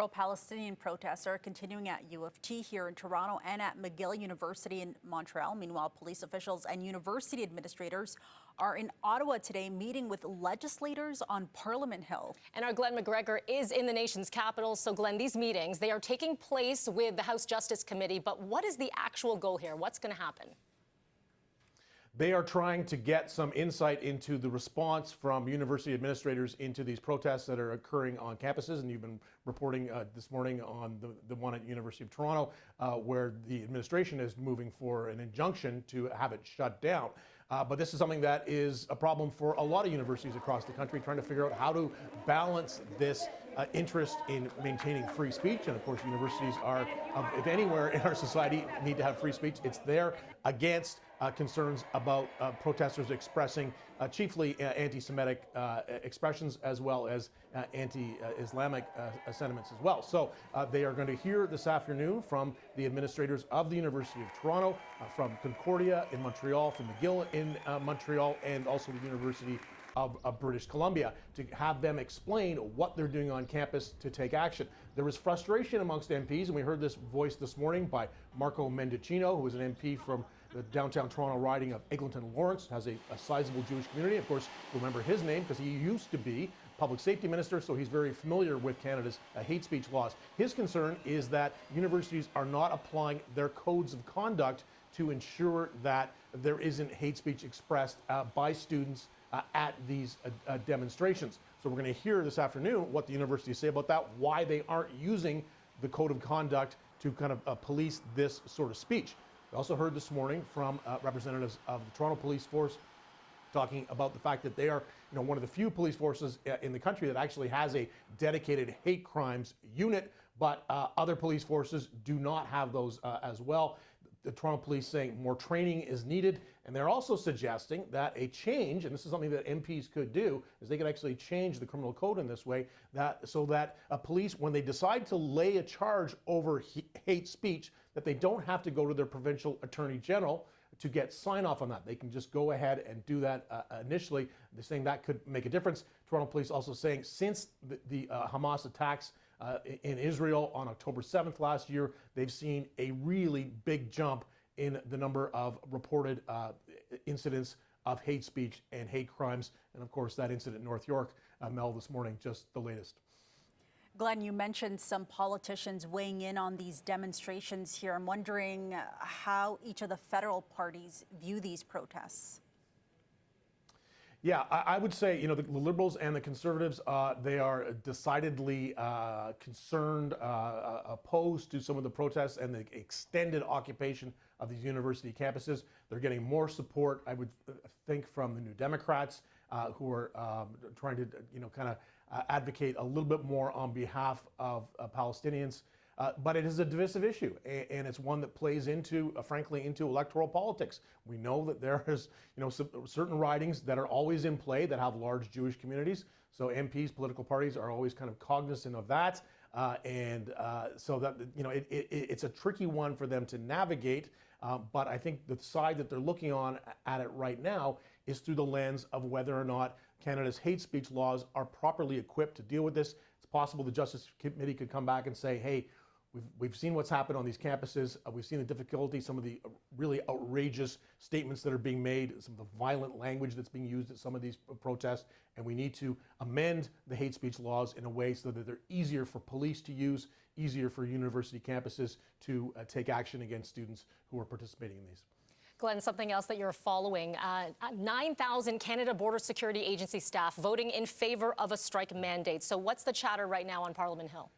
Pro-Palestinian protests are continuing at U of T here in Toronto and at McGill University in Montreal. Meanwhile, police officials and university administrators are in Ottawa today meeting with legislators on Parliament Hill. And our Glen McGregor is in the nation's capital. So, Glen, these meetings, they are taking place with the House Justice Committee. But what is the actual goal here? What's going to happen? They are trying to get some insight into the response from university administrators into these protests that are occurring on campuses. And you've been reporting this morning on the one at University of Toronto, where the administration is moving for an injunction to have it shut down. But this is something that is a problem for a lot of universities across the country, trying to figure out how to balance this interest in maintaining free speech. And of course, universities are, if anywhere in our society need to have free speech, it's there against concerns about protesters expressing chiefly anti-Semitic expressions, as well as anti-Islamic sentiments as well. So they are going to hear this afternoon from the administrators of the University of Toronto, from Concordia in Montreal, from McGill in Montreal, and also the University of British Columbia, to have them explain what they're doing on campus to take action. There is frustration amongst MPs, and we heard this voice this morning by Marco Mendicino, who is an MP from the downtown Toronto riding of Eglinton Lawrence, has a sizable Jewish community. Of course, remember his name because he used to be public safety minister, so he's very familiar with Canada's hate speech laws. His concern is that universities are not applying their codes of conduct to ensure that there isn't hate speech expressed by students at these demonstrations. So we're going to hear this afternoon what the universities say about that, why they aren't using the code of conduct to kind of police this sort of speech. We also heard this morning from representatives of the Toronto Police Force talking about the fact that they are, one of the few police forces in the country that actually has a dedicated hate crimes unit, but other police forces do not have those as well. The Toronto Police saying more training is needed, and they're also suggesting that a change, and this is something that MPs could do, is they could actually change the criminal code in this way, so that police, when they decide to lay a charge over hate speech, that they don't have to go to their provincial attorney general to get sign off on that. They can just go ahead and do that initially. They're saying that could make a difference. Toronto Police also saying since the Hamas attacks in Israel on October 7th last year, they've seen a really big jump in the number of reported incidents of hate speech and hate crimes. And of course, that incident in North York, Mel, this morning, just the latest. Glenn, you mentioned some politicians weighing in on these demonstrations here. I'm wondering how each of the federal parties view these protests. Yeah, I would say, the Liberals and the Conservatives, they are decidedly concerned, opposed to some of the protests and the extended occupation of these university campuses. They're getting more support, I would think, from the New Democrats, who are trying to, kind of advocate a little bit more on behalf of Palestinians. But it is a divisive issue, and it's one that plays into, frankly, into electoral politics. We know that there is, certain ridings that are always in play that have large Jewish communities. So MPs, political parties, are always kind of cognizant of that, so that it's a tricky one for them to navigate. But I think the side that they're looking on at it right now is through the lens of whether or not Canada's hate speech laws are properly equipped to deal with this. It's possible the Justice Committee could come back and say, hey, we've seen what's happened on these campuses. We've seen the difficulty, some of the really outrageous statements that are being made, some of the violent language that's being used at some of these protests, and we need to amend the hate speech laws in a way so that they're easier for police to use, easier for university campuses to take action against students who are participating in these. Glenn, something else that you're following, 9,000 Canada Border Security Agency staff voting in favor of a strike mandate. So what's the chatter right now on Parliament Hill?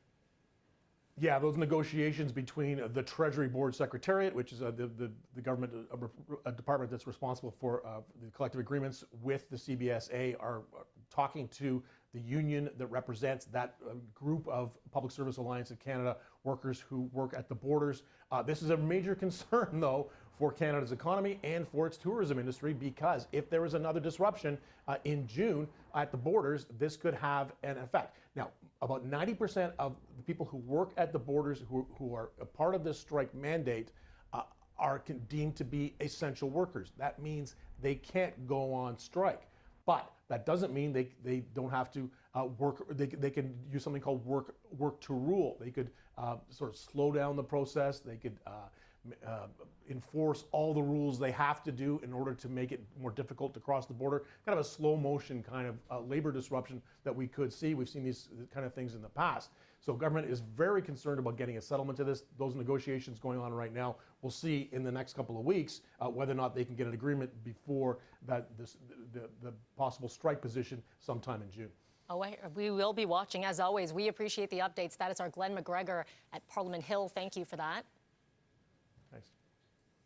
Yeah, those negotiations between the Treasury Board Secretariat, which is the government department that's responsible for the collective agreements, with the CBSA, are talking to the union that represents that group of Public Service Alliance of Canada workers who work at the borders. This is a major concern, though, for Canada's economy and for its tourism industry, because if there is another disruption in June at the borders, this could have an effect. Now, about 90% of the people who work at the borders who are a part of this strike mandate are deemed to be essential workers. That means they can't go on strike. But that doesn't mean they don't have to They can use something called work to rule. They could sort of slow down the process. They could enforce all the rules they have to do in order to make it more difficult to cross the border. Kind of a slow motion kind of labor disruption that we could see. We've seen these kind of things in the past. So government is very concerned about getting a settlement to this. Those negotiations going on right now. We'll see in the next couple of weeks whether or not they can get an agreement before the possible strike position sometime in June. Oh, we will be watching. As always, we appreciate the updates. That is our Glen McGregor at Parliament Hill. Thank you for that.